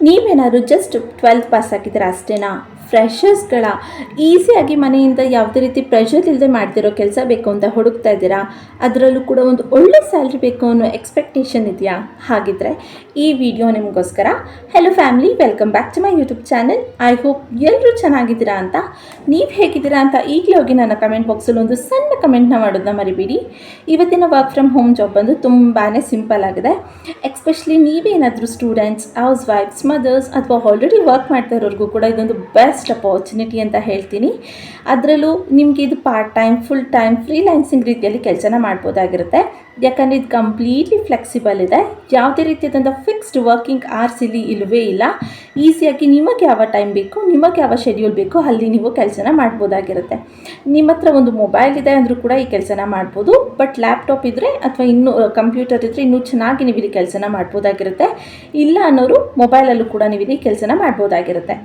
ನೀವೇನಾದ್ರು just 12th pass ಆಗಿದ್ದೀರಾ ಅಷ್ಟೇನಾ? ಫ್ರೆಷರ್ಸ್ಗಳ ಈಸಿಯಾಗಿ ಮನೆಯಿಂದ ಯಾವುದೇ ರೀತಿ ಪ್ರೆಷರ್ ಇಲ್ಲದೆ ಮಾಡ್ತಿರೋ ಕೆಲಸ ಬೇಕು ಅಂತ ಹುಡುಕ್ತಾ ಇದ್ದೀರಾ? ಅದರಲ್ಲೂ ಕೂಡ ಒಂದು ಒಳ್ಳೆ ಸ್ಯಾಲ್ರಿ ಬೇಕು ಅನ್ನೋ ಎಕ್ಸ್ಪೆಕ್ಟೇಷನ್ ಇದೆಯಾ? ಹಾಗಿದ್ರೆ ಈ ವಿಡಿಯೋ ನಿಮಗೋಸ್ಕರ. Hello family, welcome back to my YouTube channel. I hope ಎಲ್ಲರೂ ಚೆನ್ನಾಗಿದ್ದೀರಾ ಅಂತ. ನೀವು ಹೇಗಿದ್ದೀರಾ ಅಂತ ಈಗಲೇ ಹೋಗಿ ನನ್ನ ಕಮೆಂಟ್ ಬಾಕ್ಸಲ್ಲಿ ಒಂದು ಸಣ್ಣ ಕಮೆಂಟ್ನ ಮಾಡೋದನ್ನ ಮರಿಬೇಡಿ. ಇವತ್ತಿನ ವರ್ಕ್ ಫ್ರಮ್ ಹೋಮ್ ಜಾಬ್ ಬಂದು ತುಂಬಾ ಸಿಂಪಲ್ ಆಗಿದೆ. ಎಸ್ಪೆಷಲಿ ನೀವೇನಾದರೂ ಸ್ಟೂಡೆಂಟ್ಸ್, ಹೌಸ್ ವೈಫ್ಸ್, ಮದರ್ಸ್ ಅಥವಾ ಆಲ್ರೆಡಿ ವರ್ಕ್ ಮಾಡ್ತಾ ಇರೋರಿಗೂ ಕೂಡ ಇದೊಂದು ಬೆಸ್ಟ್ ಅಪಾರ್ಚುನಿಟಿ ಅಂತ ಹೇಳ್ತೀನಿ. ಅದರಲ್ಲೂ ನಿಮಗೆ ಇದು part time, full time, freelancing ರೀತಿಯಲ್ಲಿ ಕೆಲಸನ ಮಾಡ್ಬೋದಾಗಿರುತ್ತೆ. ಯಾಕಂದರೆ ಇದು ಕಂಪ್ಲೀಟ್ಲಿ ಫ್ಲೆಕ್ಸಿಬಲ್ ಇದೆ. ಯಾವುದೇ ರೀತಿಯಾದಂಥ ಫಿಕ್ಸ್ಡ್ ವರ್ಕಿಂಗ್ ಅವರ್ಸ್ ಇಲ್ಲಿ ಇಲ್ಲವೇ ಇಲ್ಲ. ಈಸಿಯಾಗಿ ನಿಮಗೆ ಯಾವ ಟೈಮ್ ಬೇಕು, ನಿಮಗೆ ಯಾವ ಶೆಡ್ಯೂಲ್ ಬೇಕು ಅಲ್ಲಿ ನೀವು ಕೆಲಸನ ಮಾಡ್ಬೋದಾಗಿರುತ್ತೆ. ನಿಮ್ಮ ಹತ್ರ ಒಂದು ಮೊಬೈಲ್ ಇದೆ ಅಂದರೂ ಕೂಡ ಈ ಕೆಲಸನ ಮಾಡ್ಬೋದು. ಬಟ್ ಲ್ಯಾಪ್ಟಾಪ್ ಇದ್ದರೆ ಅಥವಾ ಇನ್ನೂ ಕಂಪ್ಯೂಟರ್ ಇದ್ದರೆ ಇನ್ನೂ ಚೆನ್ನಾಗಿ ನೀವು ಇಲ್ಲಿ ಕೆಲಸನ ಮಾಡ್ಬೋದಾಗಿರುತ್ತೆ. ಇಲ್ಲ ಅನ್ನೋರು ಮೊಬೈಲಲ್ಲೂ ಕೂಡ ನೀವು ಇಲ್ಲಿ ಕೆಲಸನ ಮಾಡ್ಬೋದಾಗಿರುತ್ತೆ.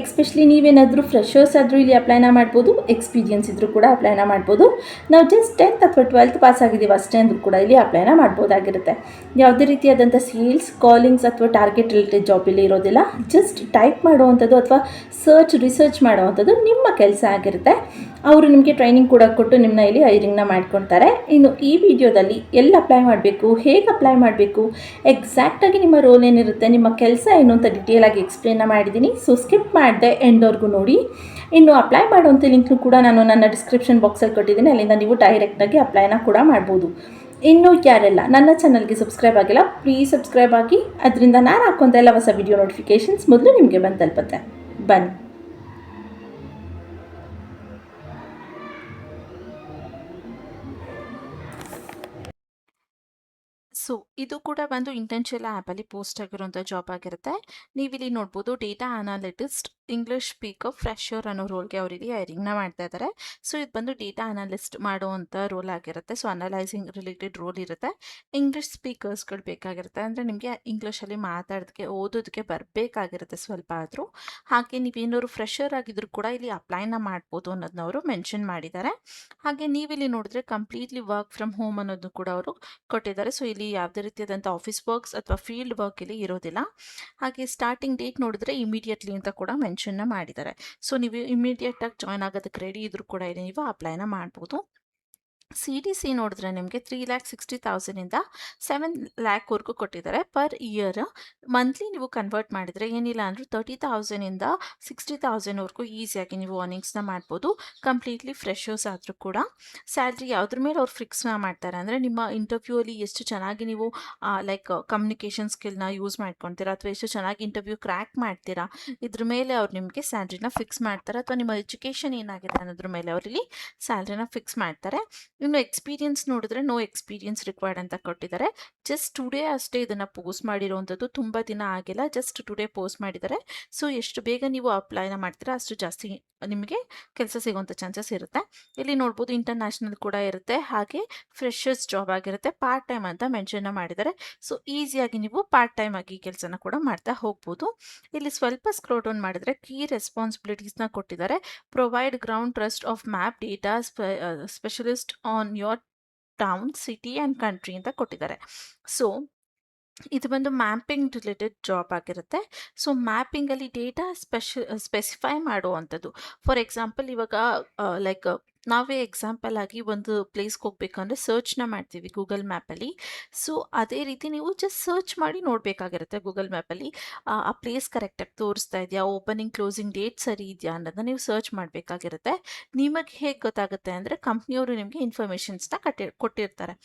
ಎಸ್ಪೆಷಲಿ ನೀವೇನಾದರೂ ಫ್ರೆಷರ್ಸ್ ಆದರೂ ಇಲ್ಲಿ ಅಪ್ಲೈನ ಮಾಡ್ಬೋದು, ಎಕ್ಸ್ಪೀರಿಯನ್ಸ್ ಇದ್ದರೂ ಕೂಡ ಅಪ್ಲೈನ ಮಾಡ್ಬೋದು. ನಾವು ಜಸ್ಟ್ 10th ಅಥವಾ 12th ಪಾಸ್ ಆಗಿದ್ದೀವಿ ಅಷ್ಟೇ ಅಂದರೂ ಕೂಡ ಇಲ್ಲಿ ಅಪ್ಲೈನ ಮಾಡ್ಬೋದಾಗಿರುತ್ತೆ. ಯಾವುದೇ ರೀತಿಯಾದಂಥ ಸೇಲ್ಸ್, ಕಾಲಿಂಗ್ಸ್ ಅಥವಾ ಟಾರ್ಗೆಟ್ ರಿಲೇಟೆಡ್ ಜಾಬ್ ಇಲ್ಲಿ ಇರೋದಿಲ್ಲ. ಜಸ್ಟ್ ಟೈಪ್ ಮಾಡುವಂಥದ್ದು ಅಥವಾ ರಿಸರ್ಚ್ ಮಾಡುವಂಥದ್ದು ನಿಮ್ಮ ಕೆಲಸ ಆಗಿರುತ್ತೆ. ಅವರು ನಿಮಗೆ ಟ್ರೈನಿಂಗ್ ಕೂಡ ಕೊಟ್ಟು ನಿಮ್ಮನ್ನ ಇಲ್ಲಿ ಹೈರಿಂಗ್ನ ಮಾಡ್ಕೊಳ್ತಾರೆ. ಇನ್ನು ಈ ವಿಡಿಯೋದಲ್ಲಿ ಎಲ್ಲಿ ಅಪ್ಲೈ ಮಾಡಬೇಕು, ಹೇಗೆ ಅಪ್ಲೈ ಮಾಡಬೇಕು, ಎಕ್ಸಾಕ್ಟಾಗಿ ನಿಮ್ಮ ರೋಲ್ ಏನಿರುತ್ತೆ, ನಿಮ್ಮ ಕೆಲಸ ಏನು ಅಂತ ಡಿಟೇಲಾಗಿ ಎಕ್ಸ್ಪ್ಲೇನ್ನ ಮಾಡಿದ್ದೀನಿ. ಸೊ ಸ್ಕಿಪ್ ಮಾಡಿದೆ ಎಂಡ್ವರೆಗೂ ನೋಡಿ. ಇನ್ನು ಅಪ್ಲೈ ಮಾಡುವಂಥ ಲಿಂಕ್ನು ಕೂಡ ನಾನು ನನ್ನ ಡಿಸ್ಕ್ರಿಪ್ಷನ್ ಬಾಕ್ಸಲ್ಲಿ ಕೊಟ್ಟಿದ್ದೀನಿ. ಅಲ್ಲಿಂದ ನೀವು ಡೈರೆಕ್ಟಾಗಿ ಅಪ್ಲೈನ ಕೂಡ ಮಾಡ್ಬೋದು. ಇನ್ನು ಯಾರೆಲ್ಲ ನನ್ನ ಚಾನಲ್ಗೆ ಸಬ್ಸ್ಕ್ರೈಬ್ ಆಗಿಲ್ಲ, ಪ್ಲೀಸ್ ಸಬ್ಸ್ಕ್ರೈಬ್ ಆಗಿ. ಅದರಿಂದ ನಾನು ಹಾಕುವಂಥ ಎಲ್ಲ ಹೊಸ ವಿಡಿಯೋ ನೋಟಿಫಿಕೇಷನ್ಸ್ ಮೊದಲು ನಿಮಗೆ ಬಂದು ತಲುಪುತ್ತೆ. ಬನ್ನಿ. ಸೊ ಇದು ಕೂಡ ಒಂದು ಇಂಟೆನ್ಷಿಯಲ್ ಆ್ಯಪಲ್ಲಿ ಪೋಸ್ಟ್ ಆಗಿರುವಂಥ ಜಾಬ್ ಆಗಿರುತ್ತೆ. ನೀವಿಲ್ಲಿ ನೋಡ್ಬೋದು, ಡೇಟಾ ಅನಾಲಿಟಿಸ್ಟ್ ಇಂಗ್ಲಿಷ್ ಸ್ಪೀಕರ್ ಫ್ರೆಷರ್ ಅನ್ನೋ ರೋಲ್ಗೆ ಅವರಿಗೆ ಹೈರಿಂಗ್ನ ಮಾಡ್ತಾ ಇದ್ದಾರೆ. ಸೊ ಇದು ಬಂದು ಡೇಟಾ ಅನಾಲಿಸ್ಟ್ ಮಾಡುವಂಥ ರೋಲ್ ಆಗಿರುತ್ತೆ. ಸೊ ಅನಲೈಸಿಂಗ್ ರಿಲೇಟೆಡ್ ರೋಲ್ ಇರುತ್ತೆ. ಇಂಗ್ಲಿಷ್ ಸ್ಪೀಕರ್ಸ್ಗಳು ಬೇಕಾಗಿರುತ್ತೆ, ಅಂದರೆ ನಿಮಗೆ ಇಂಗ್ಲೀಷಲ್ಲಿ ಮಾತಾಡೋದಕ್ಕೆ, ಓದೋದಕ್ಕೆ ಬರಬೇಕಾಗಿರುತ್ತೆ ಸ್ವಲ್ಪ ಆದರೂ. ಹಾಗೆ ನೀವೇನಾದ್ರು ಫ್ರೆಷರ್ ಆಗಿದ್ರು ಕೂಡ ಇಲ್ಲಿ ಅಪ್ಲೈನ ಮಾಡ್ಬೋದು ಅನ್ನೋದನ್ನ ಅವರು ಮೆನ್ಷನ್ ಮಾಡಿದ್ದಾರೆ. ಹಾಗೆ ನೀವಿಲ್ಲಿ ನೋಡಿದ್ರೆ ಕಂಪ್ಲೀಟ್ಲಿ ವರ್ಕ್ ಫ್ರಮ್ ಹೋಮ್ ಅನ್ನೋದು ಕೂಡ ಅವರು ಕೊಟ್ಟಿದ್ದಾರೆ. ಸೊ ಇಲ್ಲಿ ಯಾವುದೇ ರೀತಿಯಾದಂಥ ಆಫೀಸ್ ವರ್ಕ್ಸ್ ಅಥವಾ ಫೀಲ್ಡ್ ವರ್ಕ್ ಇಲ್ಲಿ ಇರೋದಿಲ್ಲ. ಹಾಗೆ ಸ್ಟಾರ್ಟಿಂಗ್ ಡೇಟ್ ನೋಡಿದ್ರೆ ಇಮಿಡಿಯೇಟ್ಲಿ ಅಂತ ಕೂಡ ಮೆನ್ಷನ್ನ ಮಾಡಿದ್ದಾರೆ. ಸೊ ನೀವು ಇಮಿಡಿಯೇಟಾಗಿ ಜಾಯ್ನ್ ಆಗೋದಕ್ಕೆ ರೆಡಿ ಇದ್ರೂ ಕೂಡ ಇಲ್ಲಿ ನೀವು ಅಪ್ಲೈನ ಮಾಡ್ಬೋದು. CTC ನೋಡಿದ್ರೆ ನಿಮಗೆ 3,60,000ಇಂದ 7,00,000ವರೆಗೂ ಕೊಟ್ಟಿದ್ದಾರೆ ಪರ್ ಇಯರ್. ಮಂತ್ಲಿ ನೀವು ಕನ್ವರ್ಟ್ ಮಾಡಿದರೆ ಏನಿಲ್ಲ ಅಂದರೂ 30,000ಇಂದ 60,000ವರೆಗೂ ಈಸಿಯಾಗಿ ನೀವು ಅರ್ನಿಂಗ್ಸ್ನ ಮಾಡ್ಬೋದು. ಕಂಪ್ಲೀಟ್ಲಿ ಫ್ರೆಷರ್ಸ್ ಆದರೂ ಕೂಡ ಸ್ಯಾಲ್ರಿ ಯಾವುದ್ರ ಮೇಲೆ ಅವ್ರು ಫಿಕ್ಸ್ನ ಮಾಡ್ತಾರೆ ಅಂದರೆ ನಿಮ್ಮ ಇಂಟರ್ವ್ಯೂಲಿ ಎಷ್ಟು ಚೆನ್ನಾಗಿ ನೀವು ಲೈಕ್ ಕಮ್ಯುನಿಕೇಷನ್ ಸ್ಕಿಲ್ನ ಯೂಸ್ ಮಾಡ್ಕೊತೀರಾ ಅಥವಾ ಎಷ್ಟು ಚೆನ್ನಾಗಿ ಇಂಟರ್ವ್ಯೂ ಕ್ರ್ಯಾಕ್ ಮಾಡ್ತೀರಾ, ಇದ್ರ ಮೇಲೆ ಅವ್ರು ನಿಮಗೆ ಸ್ಯಾಲ್ರಿನ ಫಿಕ್ಸ್ ಮಾಡ್ತಾರೆ. ಅಥವಾ ನಿಮ್ಮ ಎಜುಕೇಷನ್ ಏನಾಗಿದೆ ಅನ್ನೋದ್ರ ಮೇಲೆ ಅವರಲ್ಲಿ ಸ್ಯಾಲ್ರಿನ ಫಿಕ್ಸ್ ಮಾಡ್ತಾರೆ. ಇನ್ನು ಎಕ್ಸ್ಪೀರಿಯನ್ಸ್ ನೋಡಿದ್ರೆ ನೋ ಎಕ್ಸ್ಪೀರಿಯನ್ಸ್ ರಿಕ್ವೈರ್ಡ್ ಅಂತ ಕೊಟ್ಟಿದ್ದಾರೆ. ಜಸ್ಟ್ ಟುಡೇ ಅಷ್ಟೇ ಇದನ್ನು ಪೋಸ್ಟ್ ಮಾಡಿರೋವಂಥದ್ದು, ತುಂಬ ದಿನ ಆಗಿಲ್ಲ, ಜಸ್ಟ್ ಟುಡೇ ಪೋಸ್ಟ್ ಮಾಡಿದ್ದಾರೆ. ಸೊ ಎಷ್ಟು ಬೇಗ ನೀವು ಅಪ್ಲೈನ ಮಾಡ್ತೀರಾ ಅಷ್ಟು ಜಾಸ್ತಿ ನಿಮಗೆ ಕೆಲಸ ಸಿಗುವಂಥ ಚಾನ್ಸಸ್ ಇರುತ್ತೆ. ಇಲ್ಲಿ ನೋಡ್ಬೋದು ಇಂಟರ್ನ್ಯಾಷನಲ್ ಕೂಡ ಇರುತ್ತೆ, ಹಾಗೆ ಫ್ರೆಷರ್ಸ್ ಜಾಬ್ ಆಗಿರುತ್ತೆ. ಪಾರ್ಟ್ ಟೈಮ್ ಅಂತ ಮೆನ್ಷನ್ನ ಮಾಡಿದ್ದಾರೆ. ಸೊ ಈಸಿಯಾಗಿ ನೀವು ಪಾರ್ಟ್ ಟೈಮ್ ಆಗಿ ಕೆಲಸನ ಕೂಡ ಮಾಡ್ತಾ ಹೋಗ್ಬೋದು. ಇಲ್ಲಿ ಸ್ವಲ್ಪ ಸ್ಕ್ರೋಲ್ ಡೌನ್ ಮಾಡಿದರೆ ಕೀ ರೆಸ್ಪಾನ್ಸಿಬಿಲಿಟೀಸ್ನ ಕೊಟ್ಟಿದ್ದಾರೆ. Provide ground trust of map data specialist on your town, city and country ಅಂತ ಕೊಟ್ಟಿದ್ದಾರೆ. ಸೊ ಇದು ಬಂದು ಮ್ಯಾಪಿಂಗ್ ರಿಲೇಟೆಡ್ ಜಾಬ್ ಆಗಿರುತ್ತೆ. ಸೊ ಮ್ಯಾಪಿಂಗಲ್ಲಿ ಡೇಟಾ ಸ್ಪೆಸಿಫೈ ಮಾಡುವಂಥದ್ದು. ಫಾರ್ ಎಕ್ಸಾಂಪಲ್ ಇವಾಗ ಲೈಕ್ ನಾವೇ ಎಕ್ಸಾಂಪಲ್ ಆಗಿ ಒಂದು ಪ್ಲೇಸ್ಗೆ ಹೋಗ್ಬೇಕಂದ್ರೆ ಸರ್ಚ್ನ ಮಾಡ್ತೀವಿ ಗೂಗಲ್ ಮ್ಯಾಪಲ್ಲಿ. ಸೊ ಅದೇ ರೀತಿ ನೀವು ಜಸ್ಟ್ ಸರ್ಚ್ ಮಾಡಿ ನೋಡಬೇಕಾಗಿರುತ್ತೆ ಗೂಗಲ್ ಮ್ಯಾಪಲ್ಲಿ ಆ ಪ್ಲೇಸ್ ಕರೆಕ್ಟಾಗಿ ತೋರಿಸ್ತಾ ಇದೆಯಾ, ಓಪನಿಂಗ್ ಕ್ಲೋಸಿಂಗ್ ಡೇಟ್ ಸರಿ ಇದೆಯಾ ಅನ್ನೋದನ್ನ ನೀವು ಸರ್ಚ್ ಮಾಡಬೇಕಾಗಿರುತ್ತೆ. ನಿಮಗೆ ಹೇಗೆ ಗೊತ್ತಾಗುತ್ತೆ ಅಂದರೆ ಕಂಪ್ನಿಯವರು ನಿಮಗೆ ಇನ್ಫಾರ್ಮೇಷನ್ಸ್ನ ಕೊಟ್ಟಿರ್ತಾರೆ.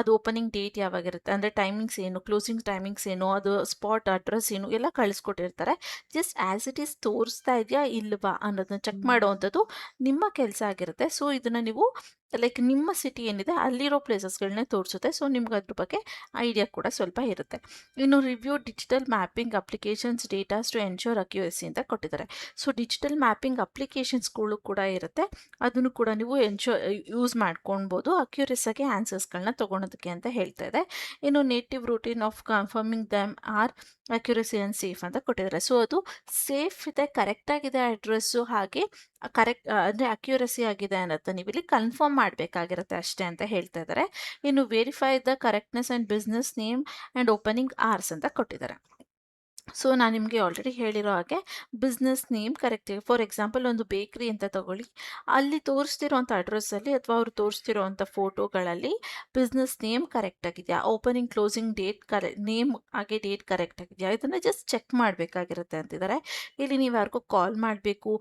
ಅದು ಓಪನಿಂಗ್ ಡೇಟ್ ಯಾವಾಗಿರುತ್ತೆ, ಅಂದರೆ ಟೈಮಿಂಗ್ಸ್ ಏನು, ಕ್ಲೋಸಿಂಗ್ ಟೈಮಿಂಗ್ಸ್ ಏನು, ಅದು ಸ್ಪಾಟ್ ಅಡ್ರೆಸ್ ಏನು ಎಲ್ಲ ಕಳಿಸ್ಕೊಟ್ಟಿರ್ತಾರೆ. ಜಸ್ಟ್ ಆ್ಯಸ್ ಇಟ್ ಈಸ್ ತೋರಿಸ್ತಾ ಇದೆಯಾ ಇಲ್ವಾ ಅನ್ನೋದನ್ನ ಚೆಕ್ ಮಾಡುವಂಥದ್ದು ನಿಮ್ಮ ಕೆಲಸ ಆಗಿರುತ್ತೆ. ಸೊ ಇದನ್ನು ನೀವು ಲೈಕ್ ನಿಮ್ಮ ಸಿಟಿ ಏನಿದೆ ಅಲ್ಲಿರೋ ಪ್ಲೇಸಸ್ಗಳನ್ನೇ ತೋರಿಸುತ್ತೆ. ಸೊ ನಿಮ್ಗೆ ಅದ್ರ ಬಗ್ಗೆ ಐಡಿಯಾ ಕೂಡ ಸ್ವಲ್ಪ ಇರುತ್ತೆ. ಇನ್ನು review digital mapping applications datas to ensure accuracy ಅಂತ ಕೊಟ್ಟಿದ್ದಾರೆ. ಸೊ ಡಿಜಿಟಲ್ ಮ್ಯಾಪಿಂಗ್ ಅಪ್ಲಿಕೇಶನ್ಸ್ಗಳು ಕೂಡ ಇರುತ್ತೆ, ಅದನ್ನು ಕೂಡ ನೀವು ಯೂಸ್ ಮಾಡ್ಕೊಳ್ಬೋದು ಅಕ್ಯುರಸಾಗಿ ಆನ್ಸರ್ಸ್ಗಳನ್ನ ತೊಗೊಳೋದಕ್ಕೆ ಅಂತ ಹೇಳ್ತಾ ಇದೆ. ಇನ್ನು native routine of confirming them are accuracy and safe ಅಂತ ಕೊಟ್ಟಿದ್ದಾರೆ. ಸೊ ಅದು ಸೇಫ್ ಇದೆ, ಕರೆಕ್ಟಾಗಿದೆ ಅಡ್ರೆಸ್ಸು, ಹಾಗೆ ಕರೆಕ್ಟ್ ಅಂದರೆ ಅಕ್ಯುರಸಿ ಆಗಿದೆ ಅನ್ನೋದನ್ನ ನೀವು ಇಲ್ಲಿ ಕನ್ಫರ್ಮ್ ಮಾಡಬೇಕಾಗಿರುತ್ತೆ ಅಷ್ಟೇ ಅಂತ ಹೇಳ್ತಾ ಇದ್ದಾರೆ. ಇನ್ನು verify the correctness and business name and opening hours ಅಂತ ಕೊಟ್ಟಿದ್ದಾರೆ. ಸೊ ನಾನು ನಿಮಗೆ ಆಲ್ರೆಡಿ ಹೇಳಿರೋ ಹಾಗೆ business name correct for example ಒಂದು ಬೇಕ್ರಿ ಅಂತ ತಗೊಳ್ಳಿ, ಅಲ್ಲಿ ತೋರಿಸ್ತಿರೋಂಥ ಅಡ್ರೆಸ್ಸಲ್ಲಿ ಅಥವಾ ಅವ್ರು ತೋರಿಸ್ತಿರೋಂಥ ಫೋಟೋಗಳಲ್ಲಿ ಬಿಸ್ನೆಸ್ ನೇಮ್ ಕರೆಕ್ಟ್ ಆಗಿದೆಯಾ, ಓಪನಿಂಗ್ ಕ್ಲೋಸಿಂಗ್ ಡೇಟ್ ನೇಮ್ ಹಾಗೆ ಡೇಟ್ ಕರೆಕ್ಟ್ ಆಗಿದೆಯಾ, ಇದನ್ನು ಜಸ್ಟ್ ಚೆಕ್ ಮಾಡಬೇಕಾಗಿರುತ್ತೆ ಅಂತಿದ್ದಾರೆ. ಇಲ್ಲಿ ನೀವು ಯಾರಿಗೂ ಕಾಲ್ ಮಾಡಬೇಕು,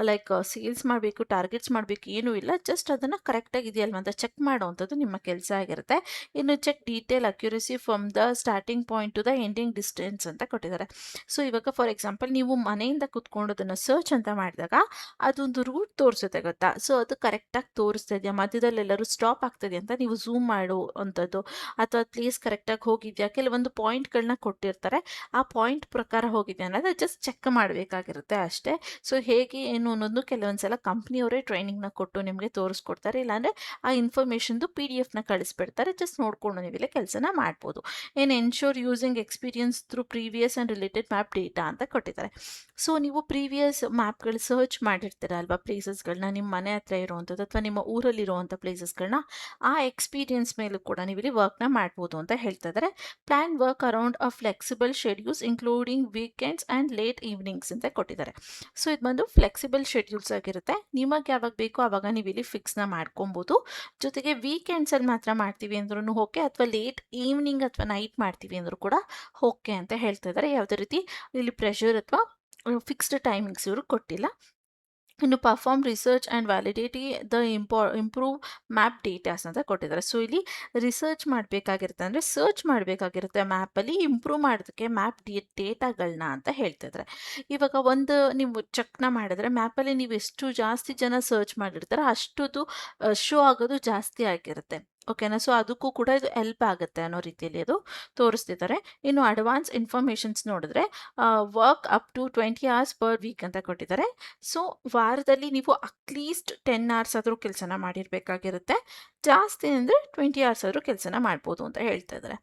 ಲೈಕ್ ಸೇಲ್ಸ್ ಮಾಡಬೇಕು, ಟಾರ್ಗೆಟ್ಸ್ ಮಾಡಬೇಕು, ಏನೂ ಇಲ್ಲ, ಜಸ್ಟ್ ಅದನ್ನು ಕರೆಕ್ಟಾಗಿದೆಯಲ್ವ ಅಂತ ಚೆಕ್ ಮಾಡೋವಂಥದ್ದು ನಿಮ್ಮ ಕೆಲಸ ಆಗಿರುತ್ತೆ. ಇನ್ನು check detail accuracy from the starting point to the ending distance ಅಂತ ಕೊಟ್ಟಿದ್ದಾರೆ. ಸೊ ಇವಾಗ ಫಾರ್ ಎಕ್ಸಾಂಪಲ್ ನೀವು ಮನೆಯಿಂದ ಕುತ್ಕೊಂಡು ಅದನ್ನು ಸರ್ಚ್ ಅಂತ ಮಾಡಿದಾಗ ಅದೊಂದು ರೂಟ್ ತೋರಿಸುತ್ತೆ ಗೊತ್ತಾ, ಸೊ ಅದು ಕರೆಕ್ಟಾಗಿ ತೋರಿಸ್ತಾ ಇದೆಯಾ, ಮಧ್ಯದಲ್ಲಿ ಎಲ್ಲರೂ ಸ್ಟಾಪ್ ಆಗ್ತದೆ ಅಂತ ನೀವು ಝೂಮ್ ಮಾಡೋ ಅಂಥದ್ದು, ಅಥವಾ ಪ್ಲೇಸ್ ಕರೆಕ್ಟಾಗಿ ಹೋಗಿದೆಯಾ, ಕೆಲವೊಂದು ಪಾಯಿಂಟ್ಗಳನ್ನ ಕೊಟ್ಟಿರ್ತಾರೆ, ಆ ಪಾಯಿಂಟ್ ಪ್ರಕಾರ ಹೋಗಿದೆಯಾ ಅನ್ನೋದು ಜಸ್ಟ್ ಚೆಕ್ ಮಾಡಬೇಕಾಗಿರುತ್ತೆ ಅಷ್ಟೇ. ಸೊ ಹೇಗೆ ಏನು ಅನ್ನೋದು ಕೆಲವೊಂದು ಸಲ ಕಂಪ್ನಿಯವರೇ ಟ್ರೈನಿಂಗ್ನ ಕೊಟ್ಟು ನಿಮಗೆ ತೋರಿಸ್ಕೊಡ್ತಾರೆ, ಇಲ್ಲಾಂದರೆ ಆ ಇನ್ಫಾರ್ಮೇಷನ್ದು PDF ಕಳಿಸ್ಬಿಡ್ತಾರೆ, ಜಸ್ಟ್ ನೋಡಿಕೊಂಡು ನೀವು ಇಲ್ಲಿ ಕೆಲಸನ ಮಾಡ್ಬೋದು. ಏನು ensure using experience through previous and related map data ಅಂತ ಕೊಟ್ಟಿದ್ದಾರೆ. ಸೊ ನೀವು ಪ್ರೀವಿಯಸ್ ಮ್ಯಾಪ್ಗಳು ಸರ್ಚ್ ಮಾಡಿರ್ತೀರ ಅಲ್ವಾ, ಪ್ಲೇಸಸ್ಗಳನ್ನ ನಿಮ್ಮ ಮನೆ ಹತ್ರ ಇರುವಂಥದ್ದು ಅಥವಾ ನಿಮ್ಮ ಊರಲ್ಲಿರುವಂಥ ಪ್ಲೇಸಸ್ಗಳನ್ನ, ಆ ಎಕ್ಸ್ಪೀರಿಯನ್ಸ್ ಮೇಲೂ ಕೂಡ ನೀವು ಇಲ್ಲಿ ವರ್ಕ್ನ ಮಾಡ್ಬೋದು ಅಂತ ಹೇಳ್ತಾ ಇದ್ದಾರೆ. Plan work around a flexible schedules including weekends and late evenings ಅಂತ ಕೊಟ್ಟಿದ್ದಾರೆ. ಸೊ ಇದು ಬಂದು ಫ್ಲೆಕ್ಸಿಬಲ್ ಶೆಡ್ಯೂಲ್ಸ್ ಆಗಿರುತ್ತೆ, ನಿಮಗೆ ಯಾವಾಗ ಬೇಕೋ ಆವಾಗ ನೀವು ಇಲ್ಲಿ ಫಿಕ್ಸ್ನ ಮಾಡ್ಕೊಬೋದು. ಜೊತೆಗೆ ವೀಕೆಂಡ್ಸಲ್ಲಿ ಮಾತ್ರ ಮಾಡ್ತೀವಿ ಅಂದ್ರೂ ಓಕೆ, ಅಥವಾ ಲೇಟ್ ಈವ್ನಿಂಗ್ ಅಥವಾ ನೈಟ್ ಮಾಡ್ತೀವಿ ಅಂದರೂ ಕೂಡ ಓಕೆ ಅಂತ ಹೇಳ್ತಾ ಇದ್ದಾರೆ. ಯಾವುದೇ ರೀತಿ ಇಲ್ಲಿ ಪ್ರೆಷರ್ ಅಥವಾ ಫಿಕ್ಸ್ಡ್ ಟೈಮಿಂಗ್ಸ್ ಇವರು ಕೊಟ್ಟಿಲ್ಲ. ಇನ್ನು perform research and validate the improve map datas ಅಂತ ಕೊಟ್ಟಿದ್ದಾರೆ. ಸೊ ಇಲ್ಲಿ ರಿಸರ್ಚ್ ಮಾಡಬೇಕಾಗಿರುತ್ತೆ, ಅಂದರೆ ಸರ್ಚ್ ಮಾಡಬೇಕಾಗಿರುತ್ತೆ ಮ್ಯಾಪಲ್ಲಿ, ಇಂಪ್ರೂವ್ ಮಾಡೋದಕ್ಕೆ ಮ್ಯಾಪ್ ಡೇಟಾಗಳನ್ನ ಅಂತ ಹೇಳ್ತಿದ್ದಾರೆ. ಇವಾಗ ಒಂದು ನೀವು ಚೆಕ್ನ ಮಾಡಿದ್ರೆ ಮ್ಯಾಪಲ್ಲಿ ನೀವು ಎಷ್ಟು ಜಾಸ್ತಿ ಜನ ಸರ್ಚ್ ಮಾಡಿರ್ತಾರೆ ಅಷ್ಟುದು ಶೋ ಆಗೋದು ಜಾಸ್ತಿ ಆಗಿರುತ್ತೆ, ಓಕೆನಾ. ಸೊ ಅದಕ್ಕೂ ಕೂಡ ಇದು ಹೆಲ್ಪ್ ಆಗುತ್ತೆ ಅನ್ನೋ ರೀತಿಯಲ್ಲಿ ಅದು ತೋರಿಸ್ತಿದ್ದಾರೆ. ಇನ್ನು ಅಡ್ವಾನ್ಸ್ ಇನ್ಫಾರ್ಮೇಷನ್ಸ್ ನೋಡಿದ್ರೆ work up to 20 hours per week ಅಂತ ಕೊಟ್ಟಿದ್ದಾರೆ. ಸೊ ವಾರದಲ್ಲಿ ನೀವು ಅಟ್ಲೀಸ್ಟ್ 10 hours ಆದರೂ ಕೆಲಸನ ಮಾಡಿರಬೇಕಾಗಿರುತ್ತೆ, ಜಾಸ್ತಿ ಅಂದರೆ 20 hours ಆದರೂ ಕೆಲಸನ ಮಾಡ್ಬೋದು ಅಂತ ಹೇಳ್ತಾ ಇದ್ದಾರೆ.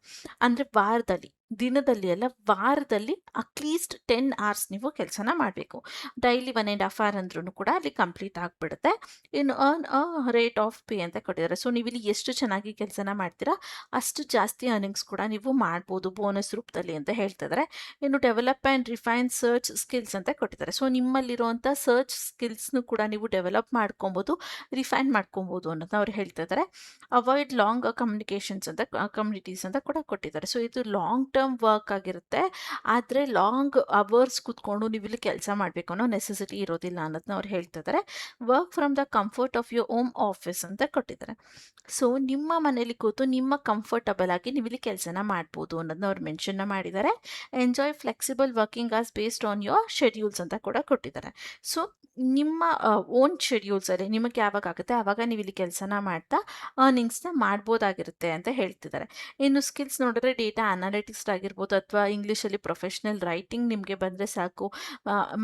ಅಂದರೆ ವಾರದಲ್ಲಿ, ದಿನದಲ್ಲಿ ಅಲ್ಲ, ವಾರದಲ್ಲಿ ಅಟ್ಲೀಸ್ಟ್ 10 hours ನೀವು ಕೆಲಸನ ಮಾಡಬೇಕು. ಡೈಲಿ 1.5 hour ಅಂದ್ರೂ ಕೂಡ ಅಲ್ಲಿ ಕಂಪ್ಲೀಟ್ ಆಗಿಬಿಡುತ್ತೆ. ಇನ್ನು earn a rate of pay ಅಂತ ಕೊಟ್ಟಿದ್ದಾರೆ. ಸೊ ನೀವು ಇಲ್ಲಿ ಎಷ್ಟು ಚೆನ್ನಾಗಿ ಕೆಲಸನ ಮಾಡ್ತೀರಾ ಅಷ್ಟು ಜಾಸ್ತಿ ಅರ್ನಿಂಗ್ಸ್ ಕೂಡ ನೀವು ಮಾಡ್ಬೋದು ಬೋನಸ್ ರೂಪದಲ್ಲಿ ಅಂತ ಹೇಳ್ತಾ ಇದ್ದಾರೆ. ಇನ್ನು develop and refine search skills ಅಂತ ಕೊಟ್ಟಿದ್ದಾರೆ. ಸೊ ನಿಮ್ಮಲ್ಲಿರುವಂಥ ಸರ್ಚ್ ಸ್ಕಿಲ್ಸ್ನು ಕೂಡ ನೀವು ಡೆವಲಪ್ ಮಾಡ್ಕೊಬೋದು, ರಿಫೈನ್ ಮಾಡ್ಕೊಬೋದು ಅನ್ನೋದನ್ನ ಅವ್ರು ಹೇಳ್ತಾ ಇದ್ದಾರೆ. ಅವಾಯ್ಡ್ ಲಾಂಗ್ ಕಮ್ಯುನಿಕೇಷನ್ಸ್ ಅಂತ ಕಮ್ಯುನಿಟೀಸ್ ಅಂತ ಕೂಡ ಕೊಟ್ಟಿದ್ದಾರೆ. ಸೊ ಇದು ಲಾಂಗ್ ಟರ್ಮ್ ವರ್ಕ್ ಆಗಿರುತ್ತೆ, ಆದರೆ ಲಾಂಗ್ ಅವರ್ಸ್ ಕೂತ್ಕೊಂಡು ನೀವು ಇಲ್ಲಿ ಕೆಲಸ ಮಾಡಬೇಕು ಅನ್ನೋ ನೆಸೆಸಿಟಿ ಇರೋದಿಲ್ಲ ಅನ್ನೋದನ್ನ ಅವ್ರು ಹೇಳ್ತಾ ಇದ್ದಾರೆ. Work from the comfort of your home office ಅಂತ ಕೊಟ್ಟಿದ್ದಾರೆ. ಸೊ ನಿಮ್ಮ ಮನೇಲಿ ಕೂತು ನಿಮ್ಮ ಕಂಫರ್ಟಬಲ್ ಆಗಿ ನೀವು ಇಲ್ಲಿ ಕೆಲಸನ ಮಾಡ್ಬೋದು ಅನ್ನೋದನ್ನ ಅವ್ರು ಮೆನ್ಷನ್ನ ಮಾಡಿದ್ದಾರೆ. Enjoy flexible working as based on your schedules ಅಂತ ಕೂಡ ಕೊಟ್ಟಿದ್ದಾರೆ. ಸೊ ನಿಮ್ಮ ಓನ್ ಶೆಡ್ಯೂಲ್ಸಲ್ಲಿ ನಿಮಗೆ ಯಾವಾಗ ಆಗುತ್ತೆ ಆವಾಗ ನೀವು ಇಲ್ಲಿ ಕೆಲಸನ ಮಾಡ್ತಾ ಅರ್ನಿಂಗ್ಸ್ನ ಮಾಡ್ಬೋದಾಗಿರುತ್ತೆ ಅಂತ ಹೇಳ್ತಿದ್ದಾರೆ. ಇನ್ನು ಸ್ಕಿಲ್ಸ್ ನೋಡಿದ್ರೆ ಡೇಟಾ ಅನಾಲಿಟಿಕ್ಸ್ ಆಗಿರ್ಬೋದು, ಅಥವಾ ಇಂಗ್ಲೀಷಲ್ಲಿ ಪ್ರೊಫೆಷ್ನಲ್ ರೈಟಿಂಗ್ ನಿಮಗೆ ಬಂದರೆ ಸಾಕು,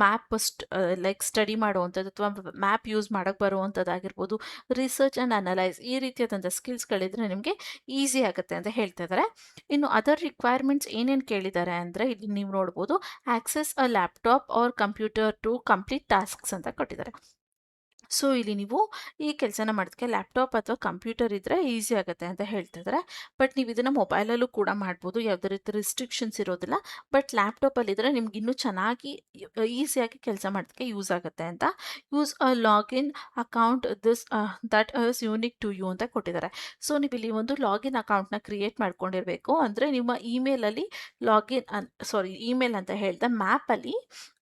ಮ್ಯಾಪ್ ಲೈಕ್ ಸ್ಟಡಿ ಮಾಡುವಂಥದ್ದು ಅಥವಾ ಮ್ಯಾಪ್ ಯೂಸ್ ಮಾಡೋಕ್ಕೆ ಬರುವಂಥದ್ದಾಗಿರ್ಬೋದು, ರಿಸರ್ಚ್ ಆ್ಯಂಡ್ ಅನಲೈಸ್, ಈ ರೀತಿಯಾದಂಥ ಸ್ಕಿಲ್ಸ್ಗಳಿದ್ರೆ ನಿಮಗೆ ಈಸಿ ಆಗುತ್ತೆ ಅಂತ ಹೇಳ್ತಾ ಇದ್ದಾರೆ. ಇನ್ನು ಅದರ್ ರಿಕ್ವೈರ್ಮೆಂಟ್ಸ್ ಏನೇನು ಕೇಳಿದ್ದಾರೆ ಅಂದರೆ ಇಲ್ಲಿ ನೀವು ನೋಡ್ಬೋದು, access a laptop or computer to complete tasks ಅಂತ ಕೊಟ್ಟಿದ್ದಾರೆ. ಸೊ ಇಲ್ಲಿ ನೀವು ಈ ಕೆಲಸನ ಮಾಡೋದಕ್ಕೆ ಲ್ಯಾಪ್ಟಾಪ್ ಅಥವಾ ಕಂಪ್ಯೂಟರ್ ಇದ್ದರೆ ಈಸಿ ಆಗುತ್ತೆ ಅಂತ ಹೇಳ್ತಿದ್ದಾರೆ. ಬಟ್ ನೀವು ಇದನ್ನು ಮೊಬೈಲಲ್ಲೂ ಕೂಡ ಮಾಡ್ಬೋದು, ಯಾವುದೇ ರೀತಿ ರಿಸ್ಟ್ರಿಕ್ಷನ್ಸ್ ಇರೋದಿಲ್ಲ. ಬಟ್ ಲ್ಯಾಪ್ಟಾಪಲ್ಲಿದ್ದರೆ ನಿಮ್ಗೆ ಇನ್ನೂ ಚೆನ್ನಾಗಿ ಈಸಿಯಾಗಿ ಕೆಲಸ ಮಾಡೋದಕ್ಕೆ ಯೂಸ್ ಆಗುತ್ತೆ ಅಂತ. Use a login account that is unique to you ಅಂತ ಕೊಟ್ಟಿದ್ದಾರೆ. ಸೊ ನೀವು ಇಲ್ಲಿ ಒಂದು ಲಾಗಿನ್ ಅಕೌಂಟ್ನ ಕ್ರಿಯೇಟ್ ಮಾಡ್ಕೊಂಡಿರಬೇಕು, ಅಂದರೆ ನಿಮ್ಮ ಇಮೇಲಲ್ಲಿ ಇಮೇಲ್ ಅಂತ ಹೇಳಿದ ಮ್ಯಾಪಲ್ಲಿ,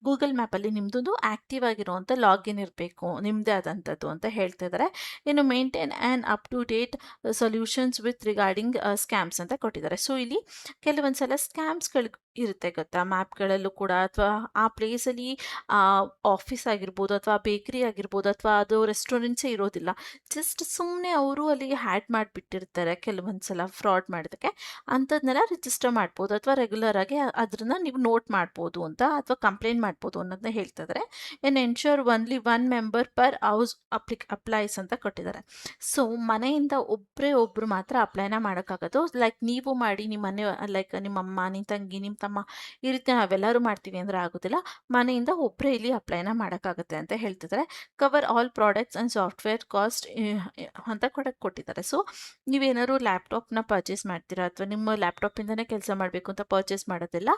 ಗೂಗಲ್ ಮ್ಯಾಪಲ್ಲಿ ನಿಮ್ಮದೊಂದು ಆ್ಯಕ್ಟಿವ್ ಆಗಿರುವಂಥ ಲಾಗಿನ್ ಇರಬೇಕು ನಿಮ್ಮದೇ ಆದಂಥದ್ದು ಅಂತ ಹೇಳ್ತಾ ಇದ್ದಾರೆ. ಇನ್ನು maintain and up to date solutions with regarding scams ಅಂತ ಕೊಟ್ಟಿದ್ದಾರೆ. ಸೊ ಇಲ್ಲಿ ಕೆಲವೊಂದು ಸಲ ಸ್ಕ್ಯಾಮ್ಸ್ಗಳು ಇರುತ್ತೆ ಗೊತ್ತಾ ಮ್ಯಾಪ್ಗಳಲ್ಲೂ ಕೂಡ, ಅಥವಾ ಆ ಪ್ಲೇಸಲ್ಲಿ ಆಫೀಸ್ ಆಗಿರ್ಬೋದು, ಅಥವಾ ಬೇಕ್ರಿ ಆಗಿರ್ಬೋದು, ಅಥವಾ ಅದು ರೆಸ್ಟೋರೆಂಟ್ಸೇ ಇರೋದಿಲ್ಲ, ಜಸ್ಟ್ ಸುಮ್ಮನೆ ಅವರು ಅಲ್ಲಿ ಹ್ಯಾಡ್ ಮಾಡಿಬಿಟ್ಟಿರ್ತಾರೆ ಕೆಲವೊಂದು ಸಲ ಫ್ರಾಡ್ ಮಾಡೋದಕ್ಕೆ. ಅಂಥದ್ದನ್ನೆಲ್ಲ ರಿಜಿಸ್ಟರ್ ಮಾಡ್ಬೋದು, ಅಥವಾ ರೆಗ್ಯುಲರ್ ಆಗಿ ಅದನ್ನು ನೀವು ನೋಟ್ ಮಾಡ್ಬೋದು ಅಂತ, ಅಥವಾ ಕಂಪ್ಲೇಂಟ್ ಮಾಡ್ಬೋದು ಅನ್ನೋದನ್ನ ಹೇಳ್ತಾ ಇದ್ದಾರೆ. ಇನ್ನು ensure only 1 member per house applies ಅಂತ ಕೊಟ್ಟಿದ್ದಾರೆ. ಸೊ ಮನೆಯಿಂದ ಒಬ್ಬರು ಮಾತ್ರ ಅಪ್ಲೈನ ಮಾಡೋಕ್ಕಾಗೋದು. ಲೈಕ್ ನೀವು ಮಾಡಿ ನಿಮ್ಮ ಮನೆ, ಲೈಕ್ ನಿಮ್ಮ ಅಮ್ಮ, ನಿಮ್ಮ ತಂಗಿ, ನಿಮ್ಮ ಬರುತ್ತಮ್ಮ, ಈ ರೀತಿ ನಾವೆಲ್ಲರೂ ಮಾಡ್ತೀವಿ ಅಂದರೆ ಆಗೋದಿಲ್ಲ, ಮನೆಯಿಂದ ಒಬ್ಬರೇ ಇಲ್ಲಿ ಅಪ್ಲೈನ ಮಾಡೋಕ್ಕಾಗುತ್ತೆ ಅಂತ ಹೇಳ್ತಿದ್ದಾರೆ. Cover all products and software cost ಅಂತ ಕೂಡ ಕೊಟ್ಟಿದ್ದಾರೆ. ಸೊ ನೀವೇನಾದ್ರು ಲ್ಯಾಪ್ಟಾಪ್ನ ಪರ್ಚೇಸ್ ಮಾಡ್ತೀರಾ ಅಥವಾ ನಿಮ್ಮ ಲ್ಯಾಪ್ಟಾಪಿಂದನೇ ಕೆಲಸ ಮಾಡಬೇಕು ಅಂತ ಪರ್ಚೇಸ್ ಮಾಡೋದಿಲ್ಲ,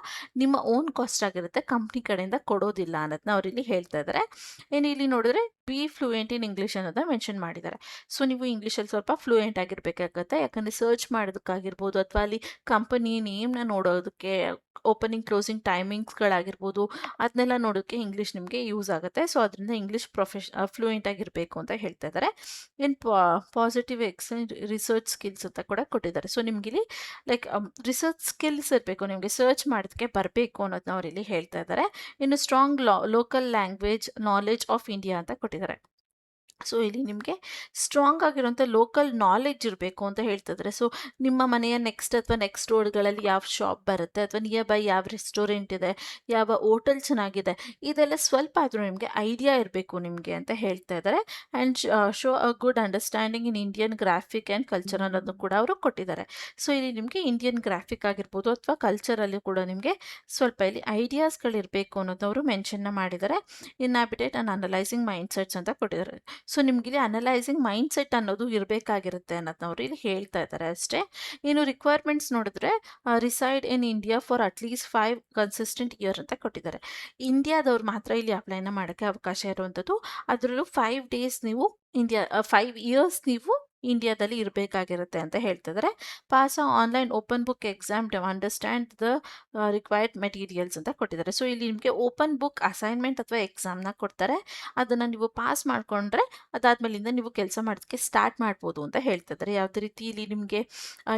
ನಿಮ್ಮ ಓನ್ ಕಾಸ್ಟ್ ಆಗಿರುತ್ತೆ, ಕಂಪ್ನಿ ಕಡೆಯಿಂದ ಕೊಡೋದಿಲ್ಲ ಅನ್ನೋದನ್ನ ಅವರಿಲ್ಲಿ ಹೇಳ್ತಾ ಇದ್ದಾರೆ. ಏನು ಇಲ್ಲಿ ನೋಡಿದ್ರೆ ಬಿ ಫ್ಲೂಯೆಂಟ್ ಇನ್ ಇಂಗ್ಲೀಷ್ ಅನ್ನೋದನ್ನ ಮೆನ್ಷನ್ ಮಾಡಿದ್ದಾರೆ. ಸೊ ನೀವು ಇಂಗ್ಲೀಷಲ್ಲಿ ಸ್ವಲ್ಪ ಫ್ಲೂಯೆಂಟ್ ಆಗಿರಬೇಕಾಗತ್ತೆ, ಯಾಕಂದರೆ ಸರ್ಚ್ ಮಾಡೋದಕ್ಕಾಗಿರ್ಬೋದು ಅಥವಾ ಅಲ್ಲಿ ಕಂಪನಿ ನೇಮ್ನ ನೋಡೋದಕ್ಕೆ, ಓಪನಿಂಗ್ ಕ್ಲೋಸಿಂಗ್ ಟೈಮಿಂಗ್ಸ್ಗಳಾಗಿರ್ಬೋದು, ಅದನ್ನೆಲ್ಲ ನೋಡೋಕ್ಕೆ ಇಂಗ್ಲೀಷ್ ನಿಮಗೆ ಯೂಸ್ ಆಗುತ್ತೆ. ಸೊ ಅದರಿಂದ ಇಂಗ್ಲೀಷ್ ಫ್ಲೂಯೆಂಟ್ ಆಗಿರಬೇಕು ಅಂತ ಹೇಳ್ತಾ ಇದ್ದಾರೆ. ಇನ್ ಪಾಸಿಟಿವ್ ಎಕ್ಸಲೆಂಟ್ ರಿಸರ್ಚ್ ಸ್ಕಿಲ್ಸ್ ಅಂತ ಕೂಡ ಕೊಟ್ಟಿದ್ದಾರೆ. ಸೊ ನಿಮ್ಗೆ ಇಲ್ಲಿ ಲೈಕ್ ರಿಸರ್ಚ್ ಸ್ಕಿಲ್ಸ್ ಇರಬೇಕು, ನಿಮಗೆ ಸರ್ಚ್ ಮಾಡೋದಕ್ಕೆ ಬರಬೇಕು ಅನ್ನೋದನ್ನ ಅವರಿಲ್ಲಿ ಹೇಳ್ತಾ ಇದ್ದಾರೆ. ಇನ್ನು strong local language knowledge of India ಅಂತ ಕೊಟ್ಟಿದ್ದಾರೆ. ಸೊ ಇಲ್ಲಿ ನಿಮಗೆ ಸ್ಟ್ರಾಂಗ್ ಆಗಿರೋಂಥ ಲೋಕಲ್ ನಾಲೆಡ್ಜ್ ಇರಬೇಕು ಅಂತ ಹೇಳ್ತಿದ್ದಾರೆ. ಸೊ ನಿಮ್ಮ ಮನೆಯ ನೆಕ್ಸ್ಟ್ ರೋಡ್ಗಳಲ್ಲಿ ಯಾವ ಶಾಪ್ ಬರುತ್ತೆ ಅಥವಾ ನಿಯರ್ ಬೈ ಯಾವ ರೆಸ್ಟೋರೆಂಟ್ ಇದೆ, ಯಾವ ಹೋಟೆಲ್ ಚೆನ್ನಾಗಿದೆ, ಇದೆಲ್ಲ ಸ್ವಲ್ಪ ಆದರೂ ನಿಮಗೆ ಐಡಿಯಾ ಇರಬೇಕು ನಿಮಗೆ ಅಂತ ಹೇಳ್ತಾ ಇದ್ದಾರೆ. And show a good understanding in Indian graphic and culture ಅನ್ನೋದನ್ನು ಕೂಡ ಅವರು ಕೊಟ್ಟಿದ್ದಾರೆ. ಸೊ ಇಲ್ಲಿ ನಿಮಗೆ ಇಂಡಿಯನ್ ಗ್ರಾಫಿಕ್ ಆಗಿರ್ಬೋದು ಅಥವಾ ಕಲ್ಚರಲ್ಲಿ ಕೂಡ ನಿಮಗೆ ಸ್ವಲ್ಪ ಇಲ್ಲಿ ಐಡಿಯಾಸ್ಗಳಿರಬೇಕು ಅನ್ನೋದು ಅವರು ಮೆನ್ಷನ್ನ ಮಾಡಿದ್ದಾರೆ. ಇನ್ಹ್ಯಾಬಿಟೇಟ್ ಆ್ಯಂಡ್ ಅನಲೈಸಿಂಗ್ ಮೈಂಡ್ ಸೆಟ್ಸ್ ಅಂತ ಕೊಟ್ಟಿದ್ದಾರೆ. ಸೊ ನಿಮ್ಗೆ ಇಲ್ಲಿ ಅನಲೈಸಿಂಗ್ ಮೈಂಡ್ ಸೆಟ್ ಅನ್ನೋದು ಇರಬೇಕಾಗಿರುತ್ತೆ ಅನ್ನೋದನ್ನ ಅವರು ಇಲ್ಲಿ ಹೇಳ್ತಾ ಇದ್ದಾರೆ ಅಷ್ಟೇ. ಇನ್ನು ರಿಕ್ವೈರ್ಮೆಂಟ್ಸ್ ನೋಡಿದ್ರೆ reside in India for at least 5 consistent year ಅಂತ ಕೊಟ್ಟಿದ್ದಾರೆ. ಇಂಡಿಯಾದವ್ರು ಮಾತ್ರ ಇಲ್ಲಿ ಅಪ್ಲೈನ ಮಾಡೋಕ್ಕೆ ಅವಕಾಶ ಇರುವಂಥದ್ದು. ಅದರಲ್ಲೂ 5 ಡೇಸ್ ನೀವು 5 ಇಯರ್ಸ್ ನೀವು ಇಂಡಿಯಾದಲ್ಲಿ ಇರಬೇಕಾಗಿರುತ್ತೆ ಅಂತ ಹೇಳ್ತಿದ್ದಾರೆ. Pass online open book exam to understand the required materials ಅಂತ ಕೊಟ್ಟಿದ್ದಾರೆ. ಸೊ ಇಲ್ಲಿ ನಿಮಗೆ ಓಪನ್ ಬುಕ್ ಅಸೈನ್ಮೆಂಟ್ ಅಥವಾ ಎಕ್ಸಾಮ್ನ ಕೊಡ್ತಾರೆ, ಅದನ್ನು ನೀವು ಪಾಸ್ ಮಾಡಿಕೊಂಡ್ರೆ ಅದಾದ್ಮೇಲಿಂದ ನೀವು ಕೆಲಸ ಮಾಡೋದಕ್ಕೆ ಸ್ಟಾರ್ಟ್ ಮಾಡ್ಬೋದು ಅಂತ ಹೇಳ್ತಿದ್ದಾರೆ. ಯಾವುದೇ ರೀತಿ ಇಲ್ಲಿ ನಿಮಗೆ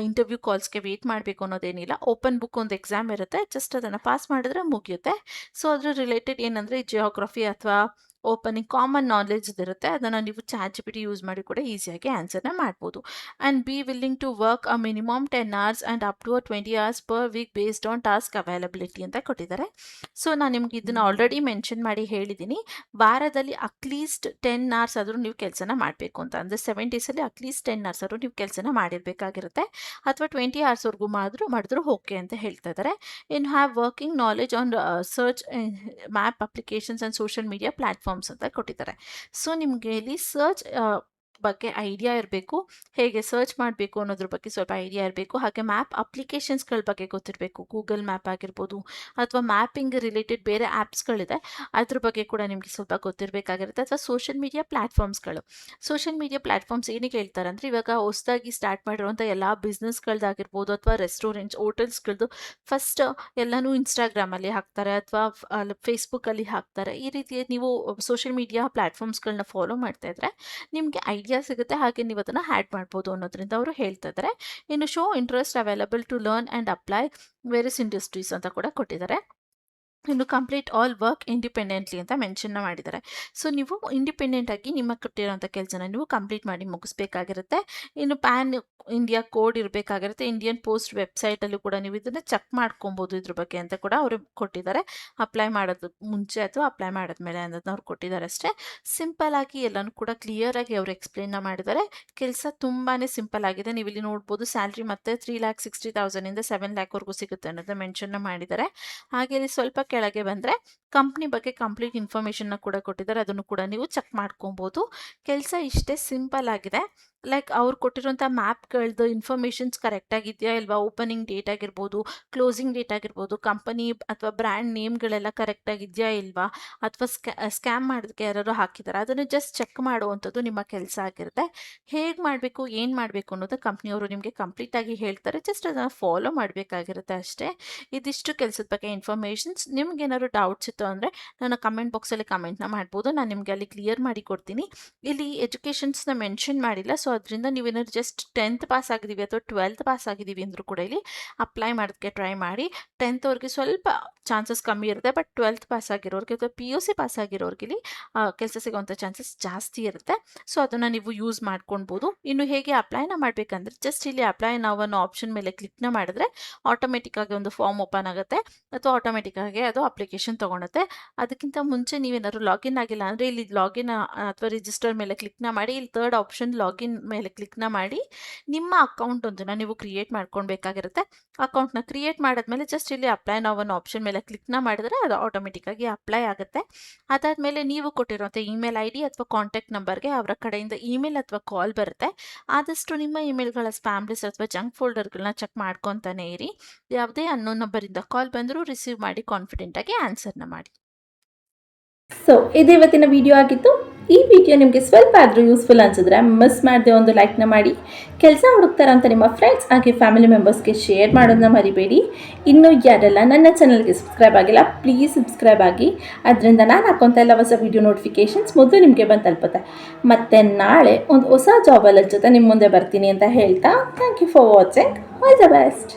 ಇಂಟರ್ವ್ಯೂ ಕಾಲ್ಸ್ಗೆ ವೇಟ್ ಮಾಡಬೇಕು ಅನ್ನೋದೇನಿಲ್ಲ. ಓಪನ್ ಬುಕ್ ಒಂದು ಎಕ್ಸಾಮ್ ಇರುತ್ತೆ, ಜಸ್ಟ್ ಅದನ್ನು ಪಾಸ್ ಮಾಡಿದ್ರೆ ಮುಗಿಯುತ್ತೆ. ಸೊ ಅದ್ರ ರಿಲೇಟೆಡ್ ಏನಂದರೆ ಜಿಯೋಗ್ರಫಿ ಅಥವಾ ಓಪನಿಂಗ್ ಕಾಮನ್ ನಾಲೆಡ್ಜ್ ಇರುತ್ತೆ, ಅದನ್ನು ನೀವು ChatGPT ಯೂಸ್ ಮಾಡಿ ಕೂಡ ಈಸಿಯಾಗಿ ಆನ್ಸರ್ನ ಮಾಡ್ಬೋದು. And be willing to work a minimum 10 hours and up to 20 hours per week based on task availability ಅಂತ ಕೊಟ್ಟಿದ್ದಾರೆ. ಸೊ ನಾನು ನಿಮ್ಗೆ ಇದನ್ನು ಆಲ್ರೆಡಿ ಮೆನ್ಷನ್ ಮಾಡಿ ಹೇಳಿದ್ದೀನಿ, ವಾರದಲ್ಲಿ ಅಟ್ಲೀಸ್ಟ್ 10 hours ಆದರೂ ನೀವು ಕೆಲಸನ ಮಾಡಬೇಕು ಅಂತ. ಅಂದರೆ 7 ಡೇಸಲ್ಲಿ ಅಟ್ಲೀಸ್ಟ್ 10 hours ಆದರೂ ನೀವು ಕೆಲಸನ ಮಾಡಿರಬೇಕಾಗಿರುತ್ತೆ, ಅಥವಾ 20 hours ಮಾಡಿದ್ರು ಓಕೆ ಅಂತ ಹೇಳ್ತಾ ಇದ್ದಾರೆ. In have working knowledge on search map applications and social media platforms ಅಂತ ಕೊಟ್ಟಿದ್ದಾರೆ. ಸೊ ನಿಮಗೆ ಇಲ್ಲಿ ಸರ್ಚ್ ಬಗ್ಗೆ ಐಡಿಯಾ ಇರಬೇಕು, ಹೇಗೆ ಸರ್ಚ್ ಮಾಡಬೇಕು ಅನ್ನೋದ್ರ ಬಗ್ಗೆ ಸ್ವಲ್ಪ ಐಡಿಯಾ ಇರಬೇಕು. ಹಾಗೆ ಮ್ಯಾಪ್ ಅಪ್ಲಿಕೇಶನ್ಸ್ಗಳ ಬಗ್ಗೆ ಗೊತ್ತಿರಬೇಕು, ಗೂಗಲ್ ಮ್ಯಾಪ್ ಆಗಿರ್ಬೋದು ಅಥವಾ ಮ್ಯಾಪಿಂಗ್ ರಿಲೇಟೆಡ್ ಬೇರೆ ಆ್ಯಪ್ಸ್ಗಳಿದೆ ಅದ್ರ ಬಗ್ಗೆ ಕೂಡ ನಿಮಗೆ ಸ್ವಲ್ಪ ಗೊತ್ತಿರಬೇಕಾಗಿರುತ್ತೆ. ಅಥವಾ ಸೋಷಿಯಲ್ ಮೀಡಿಯಾ ಪ್ಲ್ಯಾಟ್ಫಾರ್ಮ್ಸ್ ಏನಕ್ಕೆ ಹೇಳ್ತಾರೆ ಅಂದರೆ, ಇವಾಗ ಹೊಸದಾಗಿ ಸ್ಟಾರ್ಟ್ ಮಾಡಿರುವಂಥ ಎಲ್ಲ ಬಿಸ್ನೆಸ್ಗಳದ್ದಾಗಿರ್ಬೋದು ಅಥವಾ ರೆಸ್ಟೋರೆಂಟ್ಸ್ ಹೋಟೆಲ್ಸ್ಗಳದ್ದು ಫಸ್ಟ್ ಎಲ್ಲನೂ ಇನ್ಸ್ಟಾಗ್ರಾಮಲ್ಲಿ ಹಾಕ್ತಾರೆ ಅಥವಾ ಫೇಸ್ಬುಕ್ಕಲ್ಲಿ ಹಾಕ್ತಾರೆ. ಈ ರೀತಿ ನೀವು ಸೋಷಿಯಲ್ ಮೀಡಿಯಾ ಪ್ಲ್ಯಾಟ್ಫಾರ್ಮ್ಸ್ಗಳನ್ನ ಫಾಲೋ ಮಾಡ್ತಾ ಇದ್ರೆ ನಿಮಗೆ ಐಡಿಯಾ ಸಿಗುತ್ತೆ, ಹಾಗೆ ನೀವು ಅದನ್ನು ಹ್ಯಾಡ್ ಮಾಡ್ಬೋದು ಅನ್ನೋದ್ರಿಂದ ಅವರು ಹೇಳ್ತಾ ಇದ್ದಾರೆ. ಇನ್ನು show interest available to learn and apply various industries ಅಂತ ಕೂಡ ಕೊಟ್ಟಿದ್ದಾರೆ. ಇನ್ನು ಕಂಪ್ಲೀಟ್ ಆಲ್ ವರ್ಕ್ ಇಂಡಿಪೆಂಡೆಂಟ್ಲಿ ಅಂತ ಮೆನ್ಷನ್ನ ಮಾಡಿದ್ದಾರೆ. ಸೊ ನೀವು ಇಂಡಿಪೆಂಡೆಂಟ್ ಆಗಿ ನಿಮ್ಮ ಕೊಟ್ಟಿರೋಂಥ ಕೆಲಸನ ನೀವು ಕಂಪ್ಲೀಟ್ ಮಾಡಿ ಮುಗಿಸ್ಬೇಕಾಗಿರುತ್ತೆ. ಇನ್ನು ಪ್ಯಾನ್ ಇಂಡಿಯಾ ಕೋಡ್ ಇರಬೇಕಾಗಿರುತ್ತೆ. ಇಂಡಿಯನ್ ಪೋಸ್ಟ್ ವೆಬ್ಸೈಟಲ್ಲೂ ಕೂಡ ನೀವು ಇದನ್ನು ಚೆಕ್ ಮಾಡ್ಕೊಬೋದು ಇದ್ರ ಬಗ್ಗೆ ಅಂತ ಕೂಡ ಅವರು ಕೊಟ್ಟಿದ್ದಾರೆ. ಅಪ್ಲೈ ಮಾಡೋದು ಮುಂಚೆ ಅಥವಾ ಅಪ್ಲೈ ಮಾಡಿದ್ಮೇಲೆ ಅನ್ನೋದನ್ನ ಅವ್ರು ಕೊಟ್ಟಿದ್ದಾರೆ ಅಷ್ಟೇ. ಸಿಂಪಲ್ ಆಗಿ ಎಲ್ಲನೂ ಕೂಡ ಕ್ಲಿಯರ್ ಆಗಿ ಅವರು ಎಕ್ಸ್ಪ್ಲೇನ್ನ ಮಾಡಿದ್ದಾರೆ. ಕೆಲಸ ತುಂಬಾ ಸಿಂಪಲ್ ಆಗಿದೆ. ನೀವು ಇಲ್ಲಿ ನೋಡ್ಬೋದು ಸ್ಯಾಲ್ರಿ ಮತ್ತೆ 3,60,000 7 lakhವರೆಗೂ ಸಿಗುತ್ತೆ ಅನ್ನೋದನ್ನ ಮೆನ್ಷನ್ನ ಮಾಡಿದ್ದಾರೆ. ಹಾಗೆ ಇಲ್ಲಿ ಸ್ವಲ್ಪ ಕೆಳಗೆ ಬಂದರೆ ಕಂಪ್ನಿ ಬಗ್ಗೆ ಕಂಪ್ಲೀಟ್ ಇನ್ಫಾರ್ಮೇಷನ್ನ ಕೂಡ ಕೊಟ್ಟಿದ್ದಾರೆ, ಅದನ್ನು ಕೂಡ ನೀವು ಚೆಕ್ ಮಾಡ್ಕೊಬೋದು. ಕೆಲಸ ಇಷ್ಟೇ ಸಿಂಪಲ್ ಆಗಿದೆ. ಲೈಕ್ ಅವ್ರು ಕೊಟ್ಟಿರೋಂಥ ಮ್ಯಾಪ್ಗಳದ್ದು ಇನ್ಫಾರ್ಮೇಷನ್ಸ್ ಕರೆಕ್ಟಾಗಿದೆಯಾ ಇಲ್ವಾ, ಓಪನಿಂಗ್ ಡೇಟ್ ಆಗಿರ್ಬೋದು, ಕ್ಲೋಸಿಂಗ್ ಡೇಟ್ ಆಗಿರ್ಬೋದು, ಕಂಪನಿ ಅಥವಾ ಬ್ರ್ಯಾಂಡ್ ನೇಮ್ಗಳೆಲ್ಲ ಕರೆಕ್ಟಾಗಿದೆಯಾ ಇಲ್ವಾ, ಅಥವಾ ಸ್ಕ್ಯಾಮ್ ಮಾಡೋದಕ್ಕೆ ಯಾರು ಹಾಕಿದ್ದಾರೆ ಅದನ್ನು ಜಸ್ಟ್ ಚೆಕ್ ಮಾಡುವಂಥದ್ದು ನಿಮ್ಮ ಕೆಲಸ ಆಗಿರುತ್ತೆ. ಹೇಗೆ ಮಾಡಬೇಕು ಏನು ಮಾಡಬೇಕು ಅನ್ನೋದು ಕಂಪ್ನಿಯವರು ನಿಮಗೆ ಕಂಪ್ಲೀಟಾಗಿ ಹೇಳ್ತಾರೆ, ಜಸ್ಟ್ ಅದನ್ನು ಫಾಲೋ ಮಾಡಬೇಕಾಗಿರುತ್ತೆ ಅಷ್ಟೇ. ಇದಿಷ್ಟು ಕೆಲಸದ ಬಗ್ಗೆ ಇನ್ಫಾರ್ಮೇಷನ್ಸ್. ನಿಮ್ಗೆ ಏನಾದ್ರು ಡೌಟ್ಸ್ ಇತ್ತು ಅಂದರೆ ನಾನು ಕಮೆಂಟ್ ಬಾಕ್ಸಲ್ಲಿ ಕಮೆಂಟ್ನ ಮಾಡ್ಬೋದು, ನಾನು ನಿಮಗೆ ಅಲ್ಲಿ ಕ್ಲಿಯರ್ ಮಾಡಿ ಕೊಡ್ತೀನಿ. ಇಲ್ಲಿ ಎಜುಕೇಷನ್ಸ್ನ ಮೆನ್ಷನ್ ಮಾಡಿಲ್ಲ, ಸೊ ಅದರಿಂದ ನೀವೇನಾದ್ರು ಜಸ್ಟ್ 10th ಪಾಸ್ ಆಗಿದ್ದೀವಿ ಅಥವಾ 12th ಪಾಸ್ ಆಗಿದ್ದೀವಿ ಅಂದರೂ ಕೂಡ ಇಲ್ಲಿ ಅಪ್ಲೈ ಮಾಡೋದಕ್ಕೆ ಟ್ರೈ ಮಾಡಿ. 10th ಅವ್ರಿಗೆ ಸ್ವಲ್ಪ ಚಾನ್ಸಸ್ ಕಮ್ಮಿ ಇರುತ್ತೆ, ಬಟ್ 12th ಪಾಸ್ ಆಗಿರೋರಿಗೆ ಅಥವಾ PUC ಪಾಸ್ ಆಗಿರೋರಿಗೆ ಇಲ್ಲಿ ಕೆಲಸ ಸಿಗೋವಂಥ ಚಾನ್ಸಸ್ ಜಾಸ್ತಿ ಇರುತ್ತೆ. ಸೊ ಅದನ್ನು ನೀವು ಯೂಸ್ ಮಾಡ್ಕೊಳ್ಬೋದು. ಇನ್ನು ಹೇಗೆ ಅಪ್ಲೈನ ಮಾಡಬೇಕಂದ್ರೆ ಜಸ್ಟ್ ಇಲ್ಲಿ ಅಪ್ಲೈ ನಾವು ಅನ್ನೋ ಆಪ್ಷನ್ ಮೇಲೆ ಕ್ಲಿಕ್ನ ಮಾಡಿದ್ರೆ ಆಟೋಮೆಟಿಕ್ ಆಗಿ ಒಂದು ಫಾರ್ಮ್ ಓಪನ್ ಆಗುತ್ತೆ ಅಥವಾ ಆಟೋಮೆಟಿಕ್ ಆಗಿ ಅದು ಅಪ್ಲಿಕೇಶನ್ ತೊಗೊಳುತ್ತೆ. ಅದಕ್ಕಿಂತ ಮುಂಚೆ ನೀವೇನಾದ್ರು ಲಾಗಿನ್ ಆಗಿಲ್ಲ ಅಂದರೆ ಇಲ್ಲಿ ಲಾಗಿನ್ ಅಥವಾ ರಿಜಿಸ್ಟರ್ ಮೇಲೆ ಕ್ಲಿಕ್ನ ಮಾಡಿ ಇಲ್ಲಿ 3rd ಆಪ್ಷನ್ ಲಾಗಿನ್ ಮೇಲೆ ಕ್ಲಿಕ್ನ ಮಾಡಿ ನಿಮ್ಮ ಅಕೌಂಟ್ ಒಂದನ್ನು ನೀವು ಕ್ರಿಯೇಟ್ ಮಾಡ್ಕೊಳ್ಬೇಕಾಗಿರುತ್ತೆ. ಅಕೌಂಟ್ನ ಕ್ರಿಯೇಟ್ ಮಾಡಿದ್ಮೇಲೆ ಜಸ್ಟ್ ಇಲ್ಲಿ ಅಪ್ಲೈ ನಾವು ಅನ್ನೋ ಆಪ್ಷನ್ ಮೇಲೆ ಕ್ಲಿಕ್ನ ಮಾಡಿದ್ರೆ ಅದು ಆಟೋಮೆಟಿಕ್ಕಾಗಿ ಅಪ್ಲೈ ಆಗುತ್ತೆ. ಅದಾದಮೇಲೆ ನೀವು ಕೊಟ್ಟಿರುವಂಥ ಇಮೇಲ್ ಐ ಡಿ ಅಥವಾ ಕಾಂಟ್ಯಾಕ್ಟ್ ನಂಬರ್ಗೆ ಅವರ ಕಡೆಯಿಂದ ಇಮೇಲ್ ಅಥವಾ ಕಾಲ್ ಬರುತ್ತೆ. ಆದಷ್ಟು ನಿಮ್ಮ ಇಮೇಲ್ಗಳ ಸ್ಪ್ಯಾಮ್ ಲಿಸ್ಟ್ ಅಥವಾ ಜಂಕ್ ಫೋಲ್ಡರ್ಗಳನ್ನ ಚೆಕ್ ಮಾಡ್ಕೊತಾನೆ ಇರಿ. ಯಾವುದೇ ಅನ್ನೋನ್ ನಂಬರಿಂದ ಕಾಲ್ ಬಂದರೂ ರಿಸೀವ್ ಮಾಡಿ ಕಾನ್ಫಿಡೆಂಟಾಗಿ ಆನ್ಸರ್ನ ಮಾಡಿ. ಸೊ ಇದು ಇವತ್ತಿನ ವಿಡಿಯೋ ಆಗಿತ್ತು. ಈ ವಿಡಿಯೋ ನಿಮಗೆ ಸ್ವಲ್ಪ ಆದರೂ ಯೂಸ್ಫುಲ್ ಅನಿಸಿದ್ರೆ ಮಿಸ್ ಮಾಡದೆ ಒಂದು ಲೈಕ್ನ ಮಾಡಿ, ಕೆಲಸ ಹುಡುಕ್ತಾರಂತ ನಿಮ್ಮ ಫ್ರೆಂಡ್ಸ್ ಹಾಗೆ ಫ್ಯಾಮಿಲಿ ಮೆಂಬರ್ಸ್ಗೆ ಶೇರ್ ಮಾಡೋದನ್ನ ಮರಿಬೇಡಿ. ಇನ್ನೂ ಯಾರೆಲ್ಲ ನನ್ನ ಚಾನಲ್ಗೆ ಸಬ್ಸ್ಕ್ರೈಬ್ ಆಗಿಲ್ಲ ಪ್ಲೀಸ್ ಸಬ್ಸ್ಕ್ರೈಬ್ ಆಗಿ. ಅದರಿಂದ ನಾನು ಹಾಕೋಂಥ ಎಲ್ಲ ಹೊಸ ವಿಡಿಯೋ ನೋಟಿಫಿಕೇಷನ್ಸ್ ಮೊದಲು ನಿಮಗೆ ಬಂದು ತಲುಪುತ್ತೆ. ಮತ್ತು ನಾಳೆ ಒಂದು ಹೊಸ ಜಾಬಲ್ಲ ಜೊತೆ ನಿಮ್ಮ ಮುಂದೆ ಬರ್ತೀನಿ ಅಂತ ಹೇಳ್ತಾ thank you for watching. All the best.